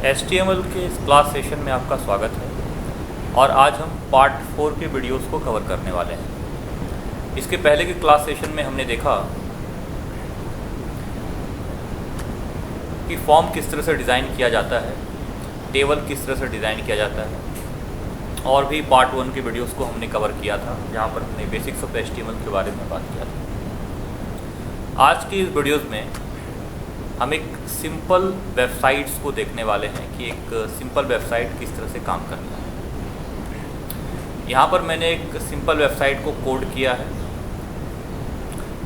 HTML के इस class session में आपका स्वागत है और आज हम पार्ट 4 के वीडियोस को कवर करने वाले हैं। इसके पहले के क्लास सेशन में हमने देखा कि फॉर्म किस तरह से डिज़ाइन किया जाता है, टेबल किस तरह से डिज़ाइन किया जाता है और भी पार्ट 1 के वीडियोस को हमने कवर किया था जहाँ पर हमने बेसिक्स ऑफ HTML के बारे में बात किया था। आज की इस वीडियोस में हम एक सिंपल वेबसाइट्स को देखने वाले हैं कि एक सिंपल वेबसाइट किस तरह से काम करता है। यहाँ पर मैंने एक सिंपल वेबसाइट को कोड किया है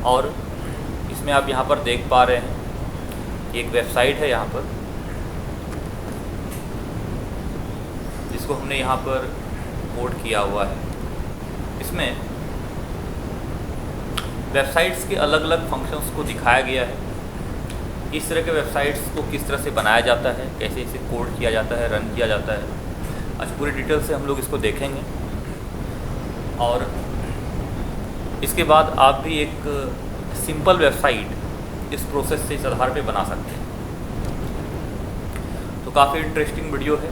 और इसमें आप यहाँ पर देख पा रहे हैं कि एक वेबसाइट है यहाँ पर जिसको हमने यहाँ पर कोड किया हुआ है। इसमें वेबसाइट्स के अलग अलग फंक्शंस को दिखाया गया है। इस तरह के वेबसाइट्स को किस तरह से बनाया जाता है, कैसे इसे कोड किया जाता है, रन किया जाता है, आज पूरी डिटेल से हम लोग इसको देखेंगे और इसके बाद आप भी एक सिंपल वेबसाइट इस प्रोसेस से इस आधार पे बना सकते हैं। तो काफ़ी इंटरेस्टिंग वीडियो है।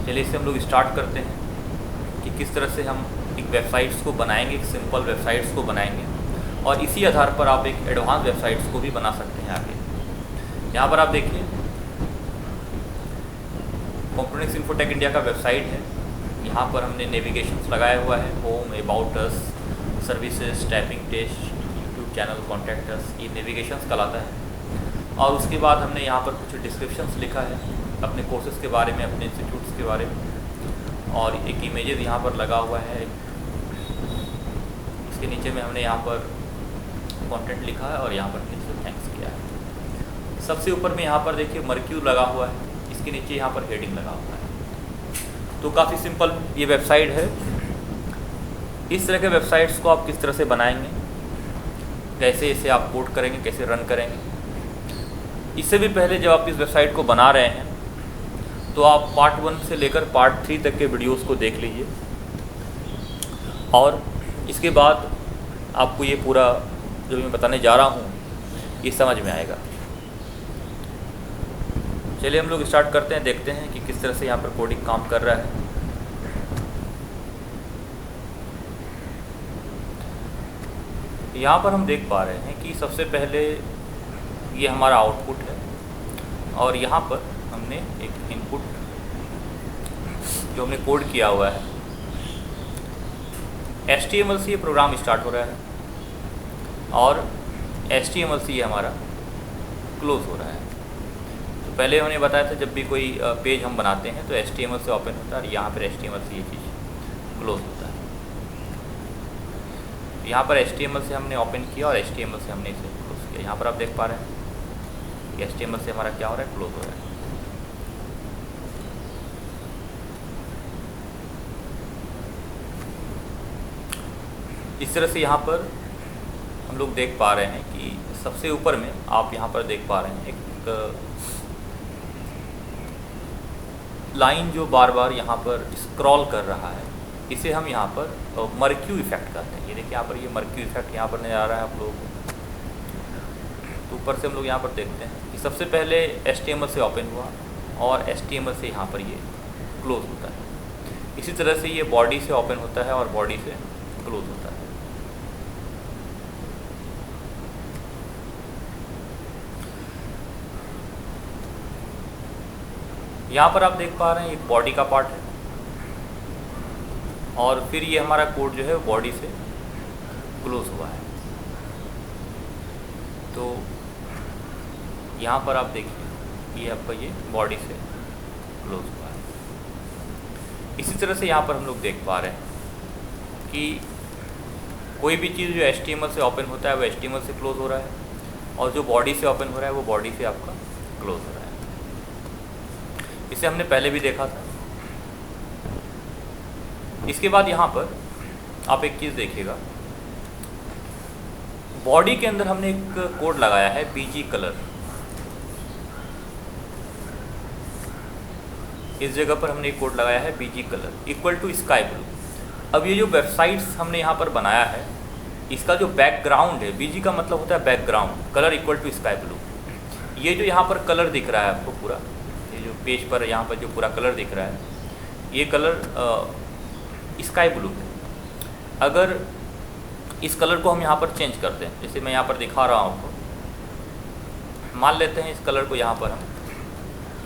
चलिए इसे हम लोग स्टार्ट करते हैं कि किस तरह से हम एक वेबसाइट्स को बनाएंगे, एक सिंपल वेबसाइट्स को बनाएंगे और इसी आधार पर आप एक एडवांस वेबसाइट्स को भी बना सकते हैं आगे। यहाँ पर आप देखिए कॉम्पोनेंट्स इन्फोटेक इंडिया का वेबसाइट है। यहाँ पर हमने नेविगेशंस लगाया हुआ है, home, about us, services, typing test, YouTube channel, contact us, ये नेविगेशंस कहलाता है। और उसके बाद हमने यहाँ पर कुछ डिस्क्रिप्शंस लिखा है अपने कोर्सेज़ के बारे में, अपने इंस्टीट्यूट्स के बारे में और एक इमेजेस यहाँ पर लगा हुआ है। इसके नीचे में हमने यहाँ पर कंटेंट लिखा है और यहाँ पर नीचे थैंक्स किया है। सबसे ऊपर में यहाँ पर देखिए मर्क्यू लगा हुआ है, इसके नीचे यहाँ पर हेडिंग लगा हुआ है। तो काफ़ी सिंपल ये वेबसाइट है। इस तरह के वेबसाइट्स को आप किस तरह से बनाएंगे, कैसे इसे आप कोड करेंगे, कैसे रन करेंगे। इससे भी पहले जब आप इस वेबसाइट को बना रहे हैं तो आप पार्ट 1 से लेकर पार्ट 3 तक के वीडियोज़ को देख लीजिए और इसके बाद आपको ये पूरा जो मैं बताने जा रहा हूँ ये समझ में आएगा। चलिए हम लोग स्टार्ट करते हैं, देखते हैं कि किस तरह से यहाँ पर कोडिंग काम कर रहा है। यहाँ पर हम देख पा रहे हैं कि सबसे पहले ये हमारा आउटपुट है और यहाँ पर हमने एक इनपुट जो हमने कोड किया हुआ है। HTML से ये प्रोग्राम स्टार्ट हो रहा है और HTML से ये हमारा क्लोज़ हो रहा है। तो पहले हमने बताया था जब भी कोई पेज हम बनाते हैं तो HTML से ओपन होता है और यहाँ पर HTML से ये चीज़ क्लोज़ होता है। यहाँ पर HTML से हमने ओपन किया और HTML से हमने इसे क्लोज़ किया। यहाँ पर आप देख पा रहे हैं कि HTML से हमारा क्या हो रहा है, क्लोज़ हो रहा है। इस तरह से यहाँ पर हम लोग देख पा रहे हैं कि सबसे ऊपर में आप यहाँ पर देख पा रहे हैं एक लाइन जो बार बार यहाँ पर स्क्रॉल कर रहा है। इसे हम यहाँ पर मर्क्यू इफेक्ट कहते हैं। ये देखिए यहाँ पर ये मर्क्यू इफेक्ट यहाँ पर नजर आ रहा है आप लोगों को। तो ऊपर से हम लोग यहाँ पर देखते हैं कि सबसे पहले HTML से ओपन हुआ और HTML से यहाँ पर ये क्लोज होता है। इसी तरह से ये बॉडी से ओपन होता है और बॉडी से क्लोज होता है। यहाँ पर आप देख पा रहे हैं एक बॉडी का पार्ट है और फिर ये हमारा कोड जो है बॉडी से क्लोज हुआ है। तो यहाँ पर आप देखिए ये आपका ये बॉडी से क्लोज हुआ है। इसी तरह से यहाँ पर हम लोग देख पा रहे हैं कि कोई भी चीज़ जो HTML से ओपन होता है वो HTML से क्लोज हो रहा है और जो बॉडी से ओपन हो रहा है वो बॉडी से आपका क्लोज हो रहा है। इसे हमने पहले भी देखा था। इसके बाद यहाँ पर आप एक चीज़ देखिएगा, बॉडी के अंदर हमने एक कोड लगाया है BG कलर। इस जगह पर हमने एक कोड लगाया है BG colour equal to sky blue. अब ये जो वेबसाइट्स हमने यहाँ पर बनाया है इसका जो बैकग्राउंड है, BG का मतलब होता है background, colour equal to sky blue. ये जो यहाँ पर कलर दिख रहा है आपको पूरा, ये जो पेज पर यहाँ पर जो पूरा कलर दिख रहा है, ये कलर स्काई ब्लू है। अगर इस कलर को हम यहाँ पर चेंज कर दें, जैसे मैं यहाँ पर दिखा रहा हूँ आपको, मान लेते हैं इस कलर को यहाँ पर हम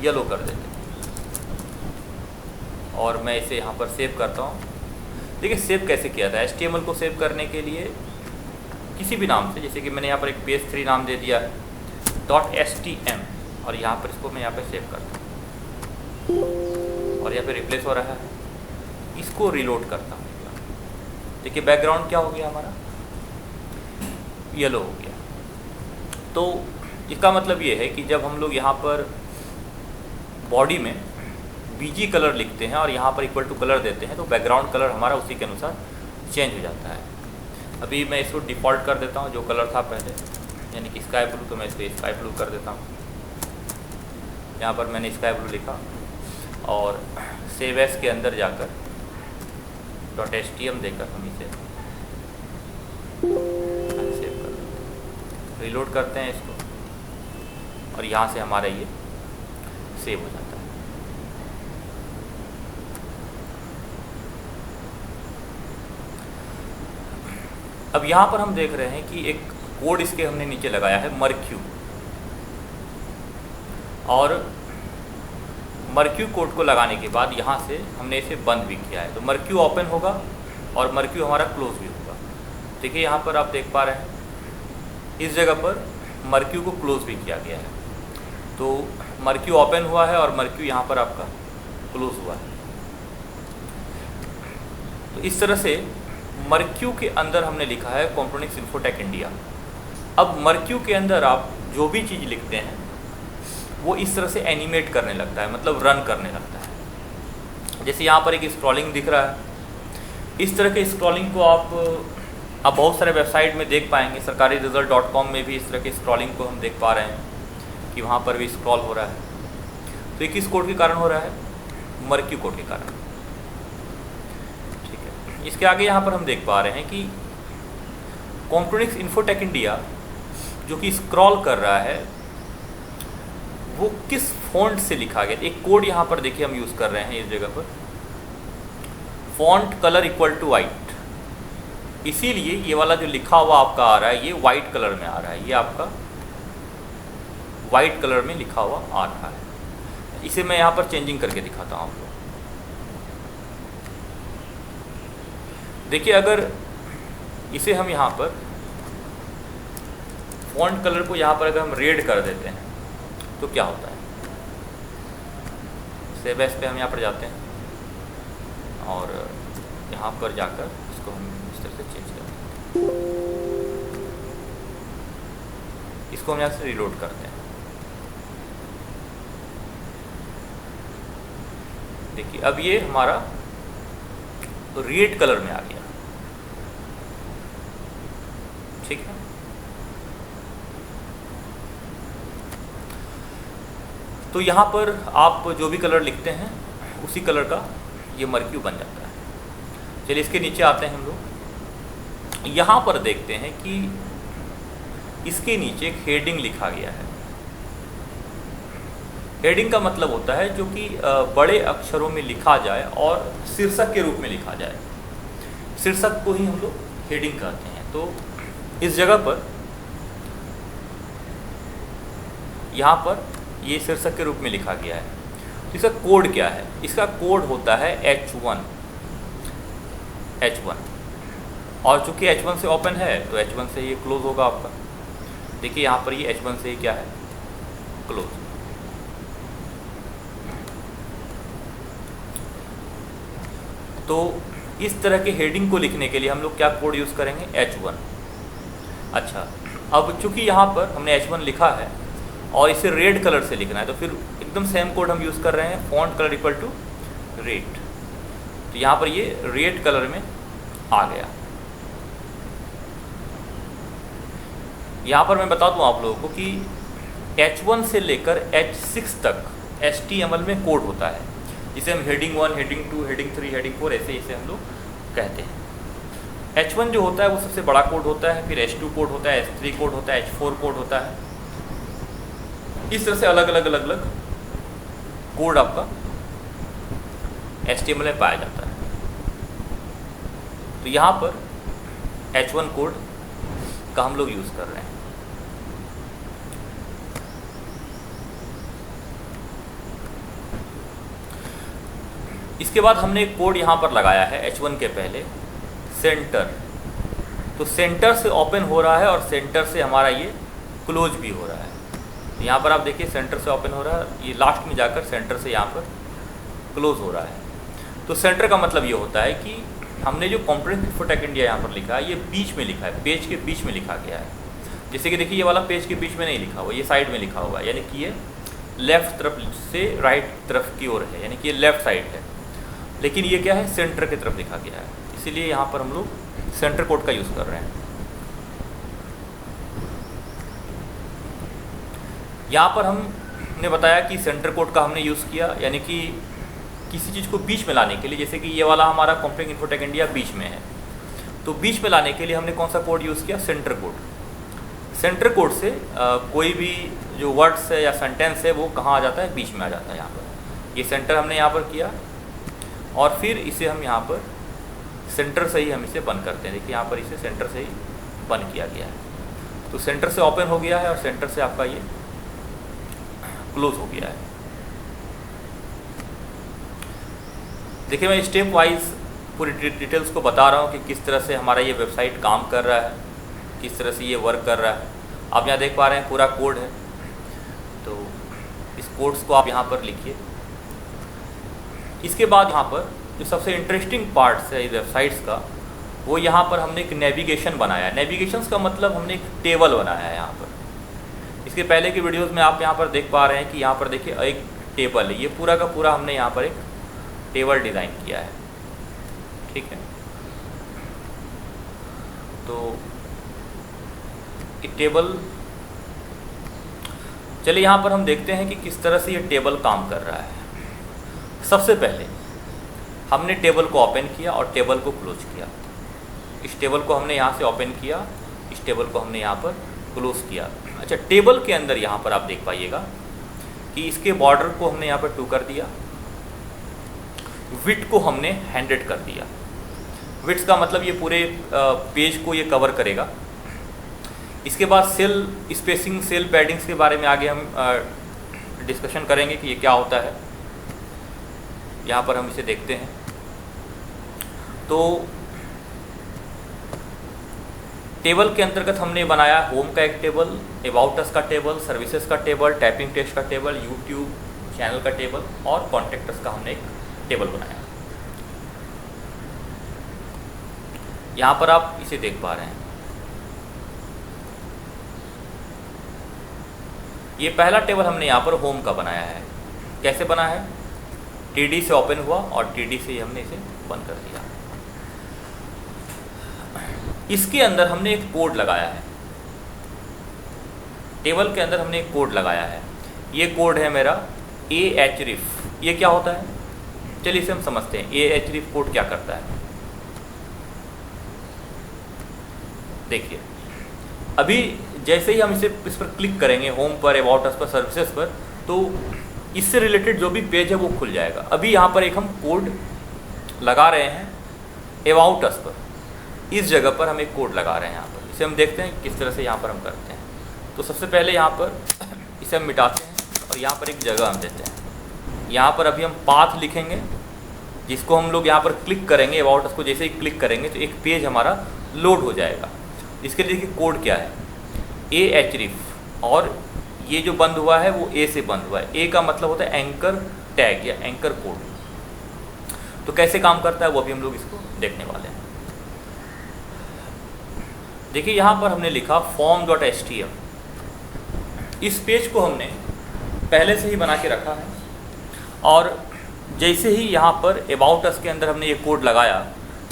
येलो कर देते हैं और मैं इसे यहाँ पर सेव करता हूँ। देखिए सेव कैसे किया था। HTML को सेव करने के लिए किसी भी नाम से, जैसे कि मैंने यहाँ पर एक PS3 नाम दे दिया है .htm, और यहाँ पर इसको मैं यहाँ पर सेव करता हूँ और यहाँ पे रिप्लेस हो रहा है। इसको रिलोड करता हूँ, देखिए बैकग्राउंड क्या हो गया हमारा, येलो हो गया। तो इसका मतलब ये है कि जब हम लोग यहाँ पर बॉडी में BG कलर लिखते हैं और यहाँ पर इक्वल टू कलर देते हैं तो बैकग्राउंड कलर हमारा उसी के अनुसार चेंज हो जाता है। अभी मैं इसको डिफ़ॉल्ट कर देता हूँ जो कलर था पहले, यानी कि स्काई ब्लू, तो मैं इसको स्काई ब्लू कर देता हूँ। यहाँ पर मैंने स्काई ब्लू लिखा और सेव एज के अंदर जाकर .htm देकर हम इसे सेव कर देते हैं, रिलोड करते हैं इसको और यहाँ से हमारा ये सेव हो जाता है। अब यहाँ पर हम देख रहे हैं कि एक कोड इसके हमने नीचे लगाया है मर्क्यू, और मर्क्यू कोड को लगाने के बाद यहाँ से हमने इसे बंद भी किया है। तो मर्क्यू ओपन होगा और मर्क्यू हमारा क्लोज भी होगा। देखिए यहाँ पर आप देख पा रहे हैं इस जगह पर मर्क्यू को क्लोज भी किया गया है। तो मर्क्यू ओपन हुआ है और मर्क्यू यहाँ पर आपका क्लोज हुआ है। तो इस तरह से मर्क्यू के अंदर हमने लिखा है कॉम्प्रोनिक्स इन्फोटेक इंडिया। अब मर्क्यू के अंदर आप जो भी चीज़ लिखते हैं वो इस तरह से एनिमेट करने लगता है, मतलब रन करने लगता है। जैसे यहाँ पर एक स्क्रॉलिंग दिख रहा है, इस तरह के स्क्रॉलिंग को आप बहुत सारे वेबसाइट में देख पाएंगे। सरकारी रिजल्ट.com में भी इस तरह के स्क्रॉलिंग को हम देख पा रहे हैं कि वहाँ पर भी स्क्रॉल हो रहा है। तो ये किस कोड के कारण हो रहा है? मर्क्यू कोड के कारण। ठीक है, इसके आगे यहाँ पर हम देख पा रहे हैं कि कॉम्प्रोनिक्स इन्फोटेक इंडिया जो कि स्क्रॉल कर रहा है वो किस फॉन्ट से लिखा गया। एक कोड यहाँ पर देखिए हम यूज़ कर रहे हैं इस जगह पर, font colour equal to white. इसीलिए ये वाला जो लिखा हुआ आपका आ रहा है ये वाइट कलर में आ रहा है, ये आपका वाइट कलर में लिखा हुआ आ रहा है। इसे मैं यहाँ पर चेंजिंग करके दिखाता हूँ आपको। देखिए अगर इसे हम यहाँ पर फॉन्ट कलर को यहाँ पर अगर हम रेड कर देते हैं तो क्या होता है। सेव एज पे हम यहाँ पर जाते हैं और यहाँ पर जाकर इसको हम इस तरह से चेंज करते हैं। इसको हम यहाँ से रिलोड करते हैं। देखिए अब ये हमारा रेड कलर में आ गया। ठीक है, तो यहाँ पर आप जो भी कलर लिखते हैं उसी कलर का ये मर्क्यू बन जाता है। चलिए इसके नीचे आते हैं हम लोग। यहाँ पर देखते हैं कि इसके नीचे एक हेडिंग लिखा गया है। हेडिंग का मतलब होता है जो कि बड़े अक्षरों में लिखा जाए और शीर्षक के रूप में लिखा जाए। शीर्षक को ही हम लोग हेडिंग कहते हैं। तो इस जगह पर यहाँ पर ये शीर्षक के रूप में लिखा गया है। तो इसका कोड क्या है? इसका कोड होता है H1 और चूंकि H1 से ओपन है तो H1 से ये क्लोज होगा आपका। देखिए यहाँ पर ये H1 से क्या है, क्लोज। तो इस तरह के हेडिंग को लिखने के लिए हम लोग क्या कोड यूज़ करेंगे? H1। अच्छा, अब चूंकि यहाँ पर हमने H1 लिखा है और इसे रेड कलर से लिखना है तो फिर एकदम सेम कोड हम यूज़ कर रहे हैं, font colour equal to red. तो यहाँ पर ये रेड कलर में आ गया। यहाँ पर मैं बता दूँ आप लोगों को कि H1 से लेकर H6 तक HTML में कोड होता है, जिसे हम हेडिंग 1, हेडिंग 2, हेडिंग 3, हेडिंग 4 ऐसे इसे हम लोग कहते हैं। H1 जो होता है वो सबसे बड़ा कोड होता है, फिर H2 कोड होता है, H3 कोड होता है, H4 कोड होता है। इस तरह से अलग अलग कोड आपका HTML में पाया जाता है। तो यहाँ पर H1 कोड का हम लोग यूज़ कर रहे हैं। इसके बाद हमने एक कोड यहाँ पर लगाया है H1 के पहले, सेंटर। तो सेंटर से ओपन हो रहा है और सेंटर से हमारा ये क्लोज भी हो रहा है। यहाँ पर आप देखिए सेंटर से ओपन हो रहा है, ये लास्ट में जाकर सेंटर से यहाँ पर क्लोज हो रहा है। तो सेंटर का मतलब ये होता है कि हमने जो कंप्यूटर इन्फोटेक इंडिया यहाँ पर लिखा है, ये बीच में लिखा है, पेज के बीच में लिखा गया है। जैसे कि देखिए ये वाला पेज के बीच में नहीं लिखा हुआ, ये साइड में लिखा हुआ है, यानी कि ये लेफ्ट तरफ से राइट तरफ की ओर है, यानी कि ये लेफ्ट साइड है। लेकिन ये क्या है, सेंटर की तरफ लिखा गया है, इसीलिए यहाँ पर हम लोग सेंटर कोड का यूज़ कर रहे हैं। यहाँ पर हमने बताया कि सेंटर कोड का हमने यूज़ किया, यानी कि किसी चीज़ को बीच में लाने के लिए, जैसे कि ये वाला हमारा कंप्यूटर इन्फोटेक इंडिया बीच में है, तो बीच में लाने के लिए हमने कौन सा कोड यूज़ किया, सेंटर कोड। सेंटर कोड से कोई भी जो वर्ड्स है या सेंटेंस है वो कहाँ आ जाता है, बीच में आ जाता है। यहाँ पर ये सेंटर हमने यहाँ पर किया और फिर इसे हम यहाँ पर सेंटर से ही हम इसे बंद करते हैं। देखिए यहाँ पर इसे सेंटर से ही बंद किया गया है। तो सेंटर से ओपन हो गया है और सेंटर से आपका ये क्लोज हो गया है। देखिए मैं स्टेप वाइज पूरी डिटेल्स को बता रहा हूँ कि किस तरह से हमारा ये वेबसाइट काम कर रहा है, किस तरह से ये वर्क कर रहा है। आप यहाँ देख पा रहे हैं पूरा कोड है, तो इस कोड्स को आप यहाँ पर लिखिए। इसके बाद यहाँ पर जो सबसे इंटरेस्टिंग पार्ट्स है इस वेबसाइट्स का, वो यहाँ पर हमने एक नेविगेशन बनाया है। नेविगेशंस का मतलब हमने एक टेबल बनाया है यहाँ पर। इसके पहले की वीडियोस में आप यहाँ पर देख पा रहे हैं कि यहाँ पर देखिए एक टेबल है, ये पूरा का पूरा हमने यहाँ पर एक टेबल डिज़ाइन किया है, ठीक है। तो ये टेबल, चलिए यहाँ पर हम देखते हैं कि किस तरह से ये टेबल काम कर रहा है। सबसे पहले हमने टेबल को ओपन किया और टेबल को क्लोज किया। इस टेबल को हमने यहाँ से ओपन किया, इस टेबल को हमने यहाँ पर क्लोज किया। अच्छा, टेबल के अंदर यहाँ पर आप देख पाइएगा कि इसके बॉर्डर को हमने यहाँ पर 2 कर दिया, विड्थ को हमने 100 कर दिया। विड्थ का मतलब ये पूरे पेज को ये कवर करेगा। इसके बाद सेल स्पेसिंग, सेल पैडिंग्स के बारे में आगे हम डिस्कशन करेंगे कि ये क्या होता है। यहाँ पर हम इसे देखते हैं। तो टेबल के अंतर्गत हमने बनाया होम का एक टेबल, अबाउट अस का टेबल, सर्विसेज का टेबल, टाइपिंग टेस्ट का टेबल, यूट्यूब चैनल का टेबल और कॉन्टेक्टर्स का हमने एक टेबल बनाया। यहाँ पर आप इसे देख पा रहे हैं। ये पहला टेबल हमने यहाँ पर होम का बनाया है। कैसे बना है, TD से ओपन हुआ और TD से हमने इसे बंद कर दिया। इसके अंदर हमने एक कोड लगाया है, टेबल के अंदर हमने एक कोड लगाया है। ये कोड है मेरा ahref। ये क्या होता है, चलिए इसे हम समझते हैं। ahref कोड क्या करता है, देखिए अभी जैसे ही हम इस पर क्लिक करेंगे, होम पर, अबाउट अस पर, सर्विसेज पर, तो इससे रिलेटेड जो भी पेज है वो खुल जाएगा। अभी यहाँ पर एक हम कोड लगा रहे हैं अबाउट अस पर, इस जगह पर हम एक कोड लगा रहे हैं। यहाँ पर इसे हम देखते हैं किस तरह से यहाँ पर हम करते हैं। तो सबसे पहले यहाँ पर इसे हम मिटाते हैं और यहाँ पर एक जगह हम देते हैं। यहाँ पर अभी हम पाथ लिखेंगे, जिसको हम लोग यहाँ पर क्लिक करेंगे, अबाउट अस को जैसे ही क्लिक करेंगे तो एक पेज हमारा लोड हो जाएगा। इसके लिए देखिए कोड क्या है, ahref, और ये जो बंद हुआ है वो A से बंद हुआ है। A का मतलब होता है एंकर टैग या एंकर कोड। तो कैसे काम करता है वो अभी हम लोग इसको देखने वाले हैं। देखिए यहाँ पर हमने लिखा form.html। इस पेज को हमने पहले से ही बना के रखा है और जैसे ही यहाँ पर अबाउट अस के अंदर हमने ये कोड लगाया,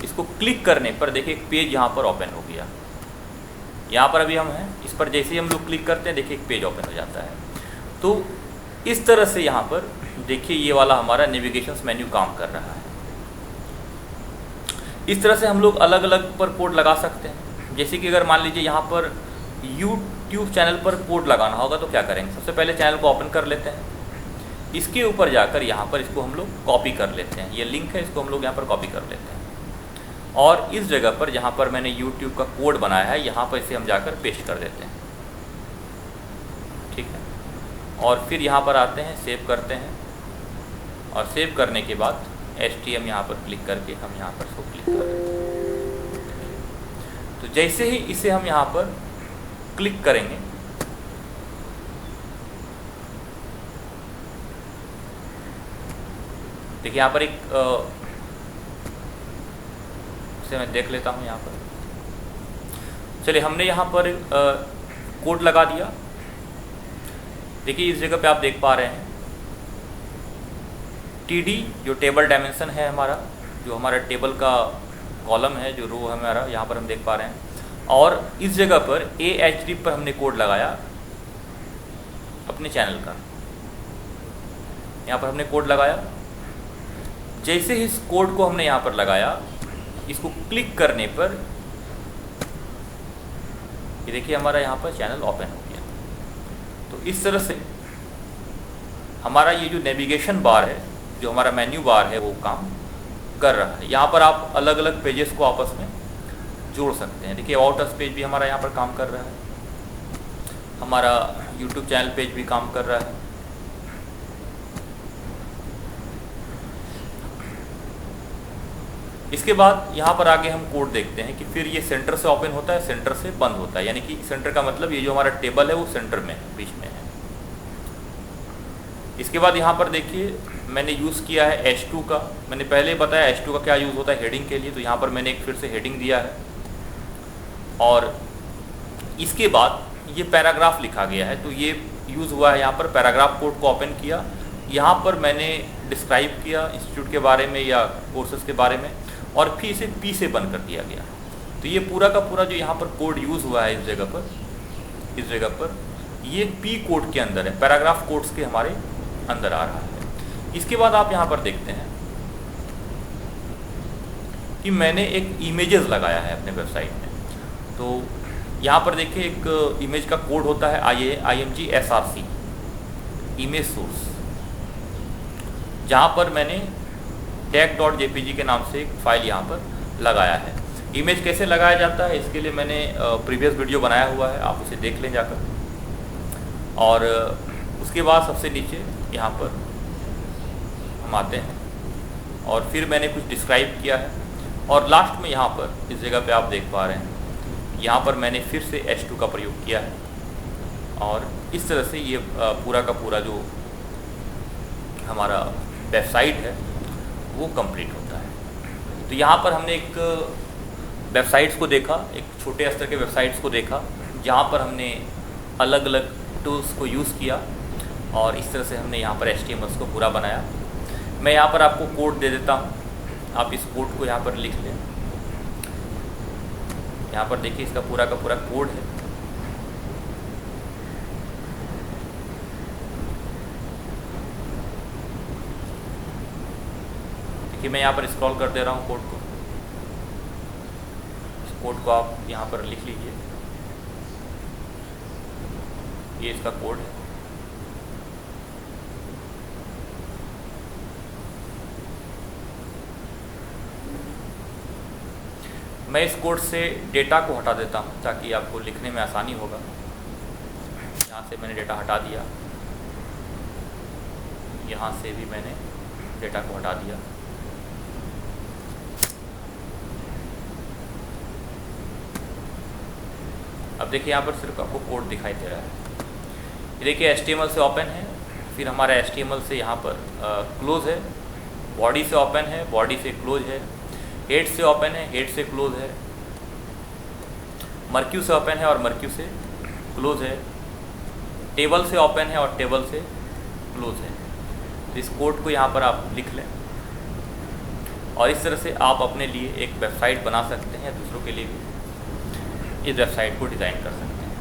इसको क्लिक करने पर देखिए एक पेज यहाँ पर ओपन हो गया। यहाँ पर अभी हम हैं, इस पर जैसे ही हम लोग क्लिक करते हैं देखिए एक पेज ओपन हो जाता है। तो इस तरह से यहाँ पर देखिए ये वाला हमारा नेविगेशन मेन्यू काम कर रहा है। इस तरह से हम लोग अलग अलग पर कोड लगा सकते हैं। जैसे कि अगर मान लीजिए यहाँ पर यूट्यूब चैनल पर कोड लगाना होगा तो क्या करेंगे, सबसे पहले चैनल को ओपन कर लेते हैं, इसके ऊपर जाकर यहाँ पर इसको हम लोग कॉपी कर लेते हैं, ये लिंक है इसको हम लोग यहाँ पर कॉपी कर लेते हैं और इस जगह पर जहाँ पर मैंने यूट्यूब का कोड बनाया है यहाँ पर इसे हम जाकर पेस्ट कर देते हैं, ठीक है। और फिर यहाँ पर आते हैं, सेव करते हैं और सेव करने के बाद HTML यहाँ पर क्लिक करके हम यहाँ पर इसको क्लिक कर देते हैं। तो जैसे ही इसे हम यहाँ पर क्लिक करेंगे देखिए यहाँ पर एक इसे मैं देख लेता हूँ यहाँ पर। चलिए हमने यहाँ पर कोड लगा दिया। देखिए इस जगह पे आप देख पा रहे हैं TD जो टेबल डायमेंशन है हमारा, जो हमारा टेबल का कॉलम है, जो रो है हमारा, यहाँ पर हम देख पा रहे हैं। और इस जगह पर AHD पर हमने कोड लगाया अपने चैनल का, यहाँ पर हमने कोड लगाया। जैसे ही इस कोड को हमने यहाँ पर लगाया, इसको क्लिक करने पर ये देखिए हमारा यहाँ पर चैनल ओपन हो गया। तो इस तरह से हमारा ये जो नेविगेशन बार है, जो हमारा मेन्यू बार है, वो काम कर रहा है। यहाँ पर आप अलग अलग पेजेस को आपस में जोड़ सकते हैं। देखिए अबाउट अस पेज भी हमारा यहाँ पर काम कर रहा है, हमारा यूट्यूब चैनल पेज भी काम कर रहा है। इसके बाद यहाँ पर आगे हम कोड देखते हैं कि फिर ये सेंटर से ओपन होता है, सेंटर से बंद होता है। यानी कि सेंटर का मतलब ये जो हमारा टेबल है वो सेंटर में है, बीच में है। इसके बाद यहाँ पर देखिए मैंने यूज़ किया है H2 का। मैंने पहले बताया H2 का क्या यूज़ होता है हेडिंग के लिए, तो यहाँ पर मैंने एक फिर से हेडिंग दिया है। और इसके बाद ये पैराग्राफ लिखा गया है, तो ये यूज़ हुआ है। यहाँ पर पैराग्राफ कोड को ओपन किया, यहाँ पर मैंने डिस्क्राइब किया इंस्टीट्यूट के बारे में या कोर्सेज के बारे में, और फिर इसे P से बंद कर दिया गया। तो ये पूरा का पूरा जो यहाँ पर कोड यूज़ हुआ है इस जगह पर ये P कोड के अंदर है, पैराग्राफ कोड्स के हमारे अंदर आ रहा है। इसके बाद आप यहाँ पर देखते हैं कि मैंने एक इमेजेस लगाया है अपने वेबसाइट में। तो यहाँ पर देखिए एक इमेज का कोड होता है IMG SRC, इमेज सोर्स, जहाँ पर मैंने tag.jpg के नाम से एक फाइल यहाँ पर लगाया है। इमेज कैसे लगाया जाता है इसके लिए मैंने प्रीवियस वीडियो बनाया हुआ है, आप उसे देख लें जाकर। और उसके बाद सबसे नीचे यहाँ पर हम आते हैं और फिर मैंने कुछ डिस्क्राइब किया है। और लास्ट में यहाँ पर इस जगह पे आप देख पा रहे हैं, यहाँ पर मैंने फिर से H2 का प्रयोग किया है। और इस तरह से ये पूरा का पूरा जो हमारा वेबसाइट है वो कंप्लीट होता है। तो यहाँ पर हमने एक वेबसाइट्स को देखा, एक छोटे स्तर के वेबसाइट्स को देखा, जहाँ पर हमने अलग अलग टूल्स को यूज़ किया और इस तरह से हमने यहाँ पर HTML को पूरा बनाया। मैं यहाँ पर आपको कोड दे देता हूँ, आप इस कोड को यहाँ पर लिख लें। यहाँ पर देखिए इसका पूरा का पूरा कोड है। देखिए मैं यहाँ पर स्क्रॉल कर दे रहा हूँ कोड को, इस कोड को आप यहाँ पर लिख लीजिए। ये इसका कोड है। मैं इस कोड से डेटा को हटा देता हूँ ताकि आपको लिखने में आसानी होगा। यहाँ से मैंने डेटा हटा दिया, यहाँ से भी मैंने डेटा को हटा दिया। अब देखिए यहाँ पर सिर्फ आपको कोड दिखाई दे रहा है। ये देखिए HTML से ओपन है, फिर हमारा HTML से यहाँ पर क्लोज है, बॉडी से ओपन है, बॉडी से क्लोज है, हेड से ओपन है, हेड से क्लोज है, मर्क्यू से ओपन है और मर्क्यू से क्लोज है, टेबल से ओपन है और टेबल से क्लोज है। तो इस कोड को यहाँ पर आप लिख लें और इस तरह से आप अपने लिए एक वेबसाइट बना सकते हैं या दूसरों के लिए भी इस वेबसाइट को डिज़ाइन कर सकते हैं।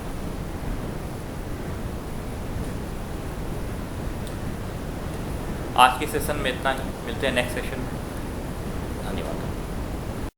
आज के सेशन में इतना ही, मिलते हैं नेक्स्ट सेशन में।